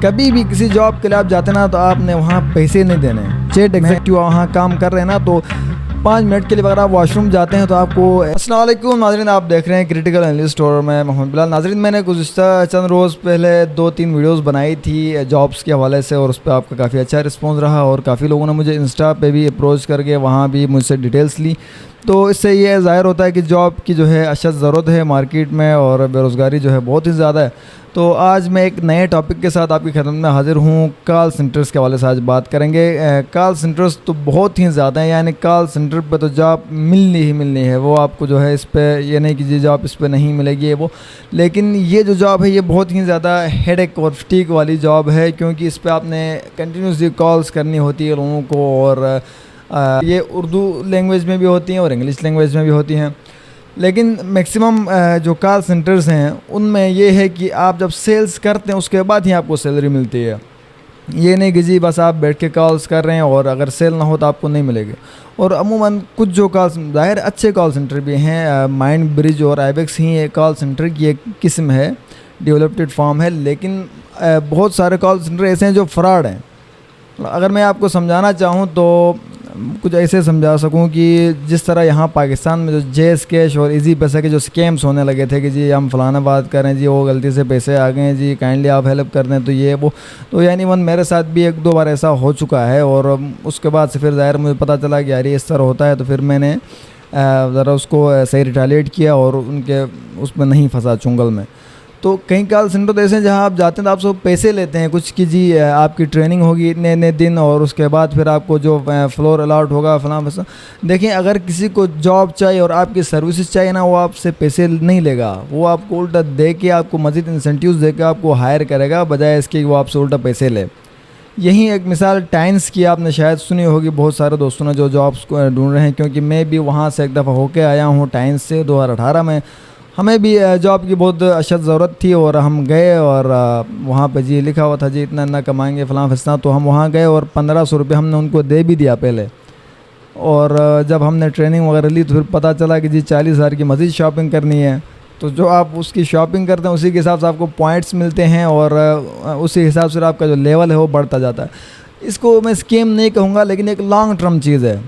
कभी भी किसी जॉब के लिए आप जाते ना तो आपने वहाँ पैसे नहीं देने। चैट एग्जीक्यूटिव वहाँ काम कर रहे हैं ना तो 5 मिनट के लिए अगर आप वॉशरूम जाते हैं तो आपको। अस्सलाम वालेकुम नाज़रीन, आप देख रहे हैं क्रिटिकल एनालिस्ट और मैं मोहम्मद बिलाल। नाज़रीन, मैंने गुज़िश्ता चंद रोज़ पहले 2-3 वीडियोस बनाई थी जॉब्स के हवाले से और उस पर आपका काफ़ी अच्छा रिस्पॉन्स रहा और काफ़ी लोगों ने मुझे इंस्टा पे भी अप्रोच करके वहाँ भी मुझसे डिटेल्स ली। तो इससे ये ज़ाहिर होता है कि जॉब की जो है अशद ज़रूरत है मार्केट में और बेरोज़गारी जो है बहुत ही ज़्यादा है। तो आज मैं एक नए टॉपिक के साथ आपकी खिदमत में हाज़िर हूँ। कॉल सेंटर्स के हवाले से आज बात करेंगे। कॉल सेंटर्स तो बहुत ही ज़्यादा हैं, यानी कॉल सेंटर पे तो जॉब मिलनी ही मिलनी है। वो आपको जो है इस पर ये नहीं कि जी जॉब इस पर नहीं मिलेगी वो, लेकिन ये जो जॉब है ये बहुत ही ज़्यादा हेडेक और फटीक वाली जॉब है, क्योंकि इस पर आपने कंटिन्यूसली कॉल्स करनी होती है लोगों को और ये उर्दू लैंग्वेज में भी होती हैं और इंग्लिश लैंग्वेज में भी होती हैं। लेकिन मैक्सिमम जो कॉल सेंटर्स हैं उनमें ये है कि आप जब सेल्स करते हैं उसके बाद ही आपको सैलरी मिलती है। ये नहीं कि जी बस आप बैठ के कॉल्स कर रहे हैं और अगर सेल ना हो तो आपको नहीं मिलेगी। और अमूमन कुछ जो कॉल ज़ाहिर अच्छे कॉल सेंटर भी हैं, माइंड ब्रिज और आईबेक्स ही एक कॉल सेंटर की एक किस्म है, डेवलप्ड फॉर्म है। लेकिन बहुत सारे कॉल सेंटर ऐसे हैं जो फ्रॉड हैं। अगर मैं आपको समझाना चाहूँ तो कुछ ऐसे समझा सकूं कि जिस तरह यहाँ पाकिस्तान में जो जेस कैश और इजी पैसे के जो स्कैम्स होने लगे थे कि जी हम फ़लाना बात करें जी वो गलती से पैसे आ गए हैं जी काइंडली आप हेल्प कर दें तो ये वो, तो यानी मेरे साथ भी 1-2 बार ऐसा हो चुका है। और उसके बाद से फिर ज़ाहिर मुझे पता चला कि यार इस तरह होता है, तो फिर मैंने ज़रा उसको सही रिटालिएट किया और उनके उसमें नहीं फंसा चुंगल में। तो कई कॉल सेंटर तो ऐसे हैं जहाँ आप जाते हैं तो आपसे पैसे लेते हैं कुछ कि जी आपकी ट्रेनिंग होगी इतने इतने दिन और उसके बाद फिर आपको जो फ्लोर अलाउट होगा फलां फलां। देखिए, अगर किसी को जॉब चाहिए और आपकी सर्विसेज चाहिए ना, वो आपसे पैसे नहीं लेगा, वो आपको उल्टा दे के आपको मज़ीद इंसेंटिव्स दे के आपको हायर करेगा, बजाय इसके वो आपसे उल्टा पैसे ले। यही एक मिसाल टाइम्स की आपने शायद सुनी होगी, बहुत सारे दोस्तों ने जो जॉब्स को ढूंढ रहे हैं, क्योंकि मैं भी वहाँ से एक दफ़ा होके आया हूँ टाइम्स से 2018 में। हमें भी जॉब की बहुत अशद ज़रूरत थी और हम गए और वहाँ पे जी लिखा हुआ था जी इतना इतना कमाएंगे फ़लाँ फिस्तां। तो हम वहाँ गए और 1500 रुपये हमने उनको दे भी दिया पहले। और जब हमने ट्रेनिंग वगैरह ली तो फिर पता चला कि जी 40,000 की मज़ीद शॉपिंग करनी है। तो जो आप उसकी शॉपिंग करते हैं उसी के हिसाब से आपको पॉइंट्स मिलते हैं और उसी हिसाब से आपका जो लेवल है वो बढ़ता जाता है। इसको मैं स्कीम नहीं कहूँगा, लेकिन एक लॉन्ग टर्म चीज़ है।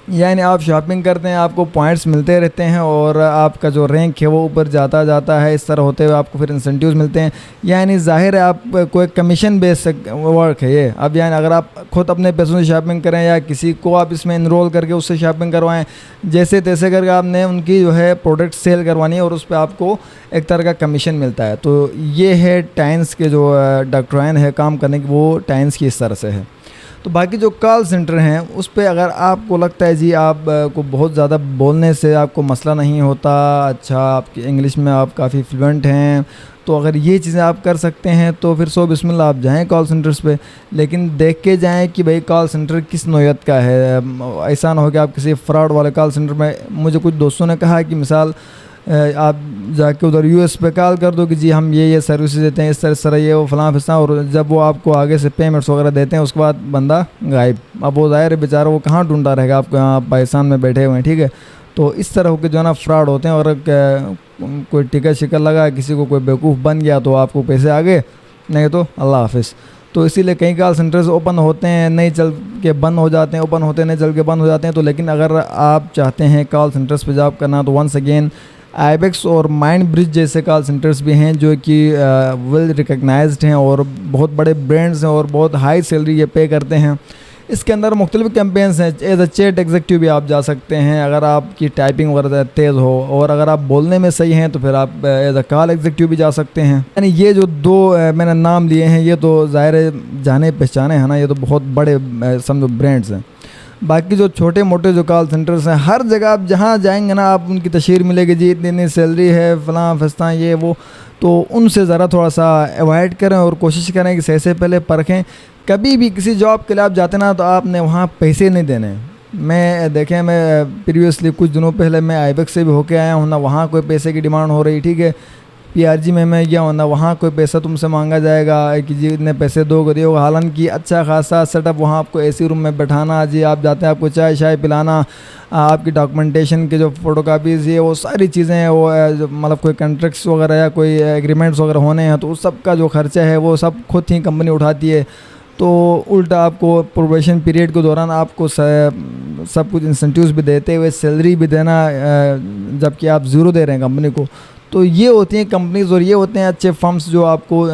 यानी आप शॉपिंग करते हैं, आपको पॉइंट्स मिलते रहते हैं और आपका जो रैंक है वो ऊपर जाता जाता है। इस तरह होते हुए आपको फिर इंसेंटिव्स मिलते हैं। यानी ज़ाहिर है आप कोई कमीशन बेस्ड वर्क है ये। अब यानी अगर आप खुद अपने पैसों से शॉपिंग करें या किसी को आप इसमें इनरोल करके उससे शॉपिंग करवाएं, जैसे तैसे करके आपने उनकी जो है प्रोडक्ट सेल करवानी है और उस पर आपको एक तरह का कमीशन मिलता है। तो ये है टाइम्स के जो डॉक्ट्राइन है काम करने की, वो टाइम्स की इस तरह से है। तो बाकी जो कॉल सेंटर हैं उस पर अगर आपको लगता है जी आप को बहुत ज़्यादा बोलने से आपको मसला नहीं होता, अच्छा आपकी इंग्लिश में आप काफ़ी फ्लुएंट हैं, तो अगर ये चीज़ें आप कर सकते हैं तो फिर सो बिस्मिल्लाह आप जाएं कॉल सेंटर्स पे। लेकिन देख के जाएं कि भाई कॉल सेंटर किस नौयत का है। ऐसा ना हो कि आप किसी फ्रॉड वाले कॉल सेंटर में, मुझे कुछ दोस्तों ने कहा कि मिसाल आप जाके उधर यूएस पे कॉल कर दो कि जी हम ये सर्विसेज देते हैं, इस तरह ये वो फलां फिस्तां, और जब वो आपको आगे से पेमेंट्स वगैरह देते हैं उसके बाद बंदा गायब। अब वो ज़ाहिर है बेचारा वो कहाँ ढूंढता रहेगा आपको, यहाँ पाकिस्तान में बैठे हुए हैं, ठीक है। तो इस तरह के जो है ना फ्रॉड होते हैं। और कोई टिकट शिकट लगा, किसी को कोई बेवकूफ़ बन गया तो आपको पैसे आ गए, नहीं तो अल्लाह हाफिज़। तो इसीलिए कई कॉल सेंटर्स ओपन होते हैं नहीं चल के बंद हो जाते हैं, ओपन होते हैं नहीं चल के बंद हो जाते हैं। तो लेकिन अगर आप चाहते हैं कॉल सेंटर्स पे जॉब करना तो वंस अगेन आईबेक्स और माइंड ब्रिज जैसे कॉल सेंटर्स भी हैं जो कि वेल रिकग्नाइज्ड हैं और बहुत बड़े ब्रांड्स हैं और बहुत हाई सैलरी ये पे करते हैं। इसके अंदर मुख्तलिफ कैंपेन्स हैं। एज अ चैट एग्जीक्यूटिव भी आप जा सकते हैं अगर आपकी टाइपिंग वगैरह तेज़ हो, और अगर आप बोलने में सही हैं तो फिर आप एज अ कॉल एग्जीक्यूटिव भी जा सकते हैं। यानी ये जो 2 मैंने नाम लिए हैं ये तो ज़ाहिर है जाने पहचाने हैं ना, ये तो बहुत बड़े समझो ब्रांड्स हैं। बाकी जो छोटे मोटे जो कॉल सेंटर्स हैं हर जगह आप जहाँ जाएंगे ना आप उनकी तशहीर मिलेगी जी इतनी इतनी सैलरी है फलां फिस्तां ये वो। तो उनसे ज़रा थोड़ा सा अवॉइड करें और कोशिश करें कि सही से पहले परखें। कभी भी किसी जॉब के लिए आप जाते ना तो आपने वहाँ पैसे नहीं देने। मैं देखें, मैं प्रीवियसली कुछ दिनों पहले मैं आईबेक्स से भी होके आया हूँ ना, वहाँ कोई पैसे की डिमांड हो रही, ठीक है। PRG में मैं गया हूँ ना, वहाँ कोई पैसा तुमसे मांगा जाएगा कि जी इतने पैसे दोगे दियोगे। हालांकि अच्छा खासा सेटअप वहाँ आपको AC रूम में बैठाना, जी आप जाते हैं आपको चाय शाय पिलाना, आपकी डॉक्यूमेंटेशन के जो फ़ोटोकॉपीज़ ये वो सारी चीज़ें हैं, वो मतलब कोई कॉन्ट्रैक्ट्स वगैरह या कोई एग्रीमेंट्स वगैरह होने हैं तो उस सब का जो खर्चा है वो सब खुद ही कंपनी उठाती है। तो उल्टा आपको प्रोबेशन पीरियड के दौरान आपको सब कुछ इंसेंटिव्स भी देते हुए सैलरी भी देना, जबकि आप ज़ीरो दे रहे हैं कंपनी को। तो ये होती हैं कंपनीज़ और ये होते हैं अच्छे फर्म्स जो आपको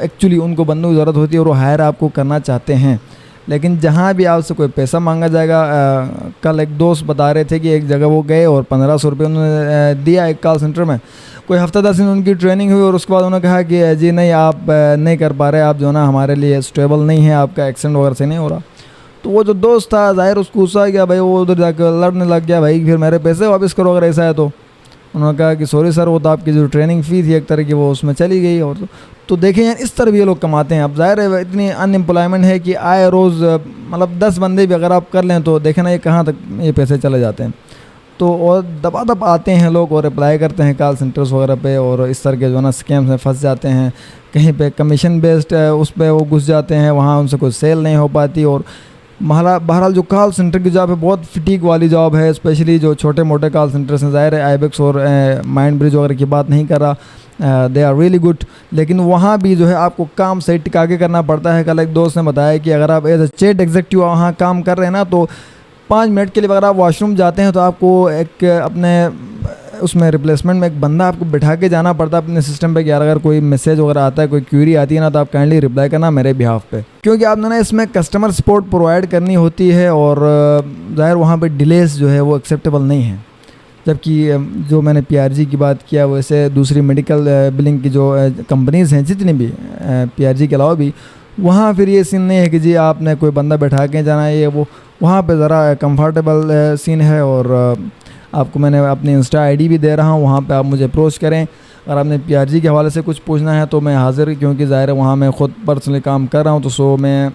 एक्चुअली उनको बंदों की ज़रूरत होती है और वो हायर आपको करना चाहते हैं। लेकिन जहाँ भी आपसे कोई पैसा मांगा जाएगा, कल एक दोस्त बता रहे थे कि एक जगह वो गए और 1500 रुपये उन्होंने दिया एक कॉल सेंटर में। कोई हफ्ता 10 दिन उनकी ट्रेनिंग हुई और उसके बाद उन्होंने कहा कि जी नहीं आप नहीं कर पा रहे, आप जो ना हमारे लिए स्टेबल नहीं है, आपका एक्सीडेंट वगैरह से नहीं हो रहा। तो वो जो दोस्त था ज़ाहिर उसको गुस्सा आ गया भाई, वो उधर जाकर लड़ने लग गया भाई फिर मेरे पैसे वापस करो अगर ऐसा है तो। उन्होंने कहा कि सॉरी सर वो तो आपकी जो ट्रेनिंग फ़ी थी एक तरह की वो उसमें चली गई। और तो देखें यार इस तरह भी ये लोग कमाते हैं। अब ज़ाहिर है इतनी अनएम्प्लॉयमेंट है कि आए रोज़ मतलब 10 बंदे भी अगर आप कर लें तो देखें ना ये कहाँ तक ये पैसे चले जाते हैं। तो और दबादब आते हैं लोग और अप्लाई करते हैं कॉल सेंटर्स वगैरह पे और इस तरह के जो है ना स्कैम्स में फंस जाते हैं। कहीं पे कमीशन बेस्ड उस पर वो घुस जाते हैं, वहाँ उनसे कोई सेल नहीं हो पाती। और बहरहाल जो कॉल सेंटर की जॉब है बहुत फिटीक वाली जॉब है, स्पेशली जो छोटे मोटे कॉल सेंटर्स हैं। ज़ाहिर है आईबेक्स और माइंड ब्रिज वगैरह की बात नहीं कर रहा, दे आर रियली गुड, लेकिन वहाँ भी जो है आपको काम सही टिका के करना पड़ता है। कल एक दोस्त ने बताया कि अगर आप एज ए चैट एग्जीक्यूटिव वहाँ काम कर रहे हैं ना तो 5 मिनट के लिए अगर आप वॉशरूम जाते हैं तो आपको एक अपने उसमें रिप्लेसमेंट में एक बंदा आपको बैठा के जाना पड़ता है अपने सिस्टम पे कि यार अगर कोई मैसेज वगैरह आता है, कोई क्यूरी आती है ना तो आप काइंडली रिप्लाई करना मेरे बिहाफ पे, क्योंकि आपने ना इसमें कस्टमर सपोर्ट प्रोवाइड करनी होती है। और ज़ाहिर वहाँ पे डिलेस जो है वो एक्सेप्टेबल नहीं है। जबकि जो मैंने PRG की बात किया वैसे दूसरी मेडिकल बिलिंग की जो कंपनीज़ हैं जितनी भी PRG के अलावा भी, वहाँ फिर ये सीन नहीं है कि जी आपने कोई बंदा बैठा के जाना है ये वो। वहाँ पे ज़रा कंफर्टेबल सीन है। और आपको मैंने अपनी इंस्टा ID भी दे रहा हूँ, वहाँ पे आप मुझे अप्रोच करें। अगर आपने PRG के हवाले से कुछ पूछना है तो मैं हाज़िर, क्योंकि ज़ाहिर है वहाँ मैं ख़ुद पर्सनली काम कर रहा हूँ तो सो मैं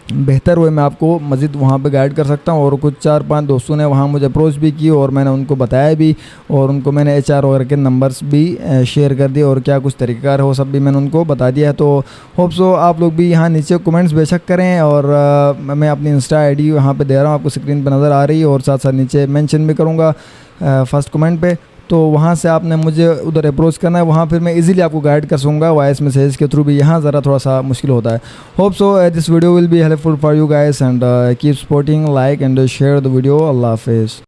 बेहतर हुए मैं आपको मज़ीद वहाँ पे गाइड कर सकता हूँ। और कुछ 4-5 दोस्तों ने वहाँ मुझे अप्रोच भी की और मैंने उनको बताया भी और उनको मैंने HR वगैरह के नंबर्स भी शेयर कर दिए और क्या कुछ तरीक़ाकार है वो सब भी मैंने उनको बता दिया है। तो होप सो आप लोग भी यहाँ नीचे कमेंट्स बेशक करें। और मैं अपनी इंस्टा ID यहाँ पे दे रहा हूँ, आपको स्क्रीन पर नज़र आ रही है और साथ साथ नीचे मेंशन भी करूँगा फर्स्ट कमेंट पे। तो वहाँ से आपने मुझे उधर अप्रोच करना है, वहाँ फिर मैं इजीली आपको गाइड कर सकूँगा वॉइस मैसेज के थ्रू भी। यहाँ ज़रा थोड़ा सा मुश्किल होता है। Hope so this video will be helpful for you guys and keep supporting, like and share the video. अल्लाह हाफिज़।